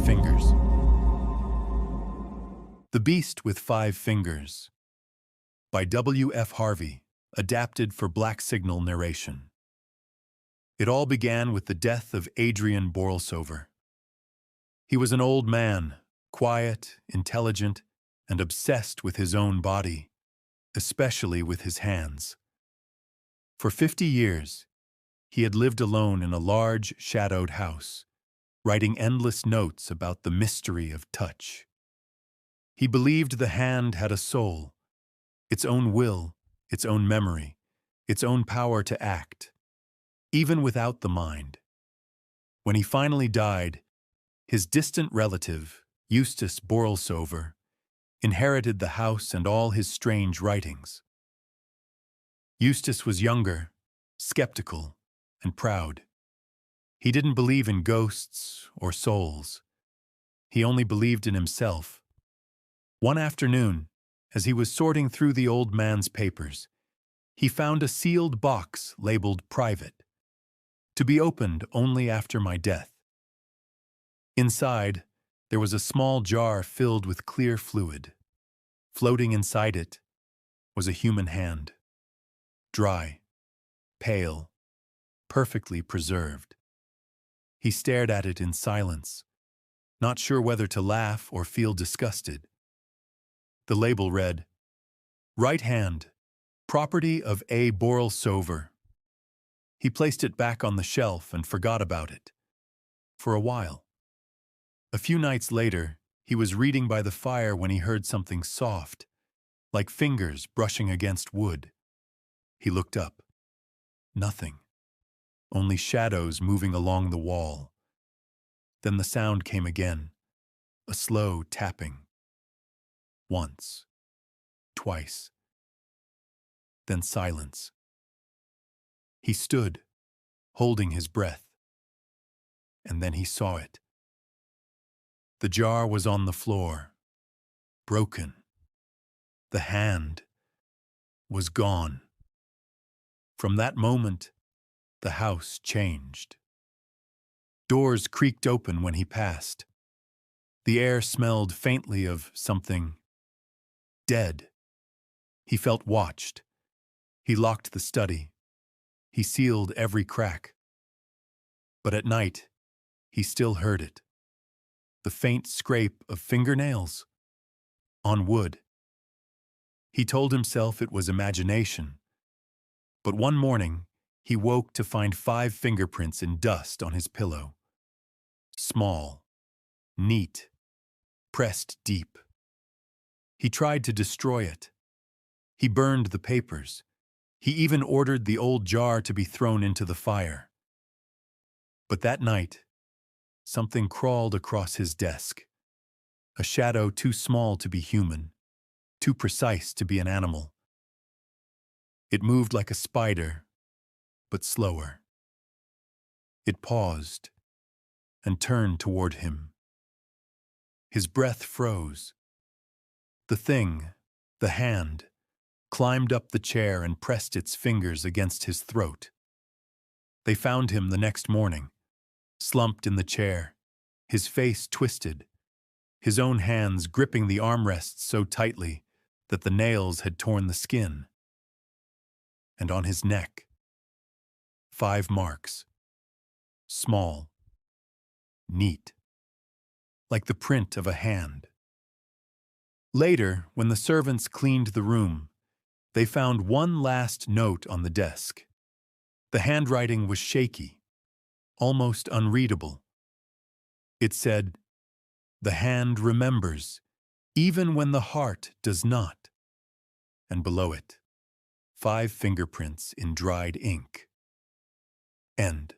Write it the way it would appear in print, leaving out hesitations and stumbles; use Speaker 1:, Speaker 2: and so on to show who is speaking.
Speaker 1: Fingers. The Beast with 5 Fingers by W.F. Harvey, adapted for BLACKSIGNALL narration. It all began with the death of Adrian Borlsover. He was an old man, quiet, intelligent, and obsessed with his own body, especially with his hands. For 50 years, he had lived alone in a large, shadowed house, writing endless notes about the mystery of touch. He believed the hand had a soul, its own will, its own memory, its own power to act, even without the mind. When he finally died, his distant relative, Eustace Borlsover, inherited the house and all his strange writings. Eustace was younger, skeptical, and proud. He didn't believe in ghosts or souls. He only believed in himself. One afternoon, as he was sorting through the old man's papers, he found a sealed box labeled "Private," to be opened only after my death. Inside, there was a small jar filled with clear fluid. Floating inside it was a human hand, dry, pale, perfectly preserved. He stared at it in silence, not sure whether to laugh or feel disgusted. The label read, "Right hand, property of A. Borlsover." He placed it back on the shelf and forgot about it. For a while. A few nights later, he was reading by the fire when he heard something soft, like fingers brushing against wood. He looked up. Nothing. Only shadows moving along the wall. Then the sound came again, a slow tapping. Once, twice, then silence. He stood, holding his breath, and then he saw it. The jar was on the floor, broken. The hand was gone. From that moment, the house changed. Doors creaked open when he passed. The air smelled faintly of something dead. He felt watched. He locked the study. He sealed every crack. But at night, he still heard it. The faint scrape of fingernails on wood. He told himself it was imagination. But one morning, he woke to find 5 fingerprints in dust on his pillow. Small, neat, pressed deep. He tried to destroy it. He burned the papers. He even ordered the old jar to be thrown into the fire. But that night, something crawled across his desk. A shadow too small to be human, too precise to be an animal. It moved like a spider, but slower. It paused and turned toward him. His breath froze. The thing, the hand, climbed up the chair and pressed its fingers against his throat. They found him the next morning, slumped in the chair, his face twisted, his own hands gripping the armrests so tightly that the nails had torn the skin. And on his neck, 5 marks, small, neat, like the print of a hand. Later, when the servants cleaned the room, they found one last note on the desk. The handwriting was shaky, almost unreadable. It said, "The hand remembers, even when the heart does not." And below it, 5 fingerprints in dried ink. End.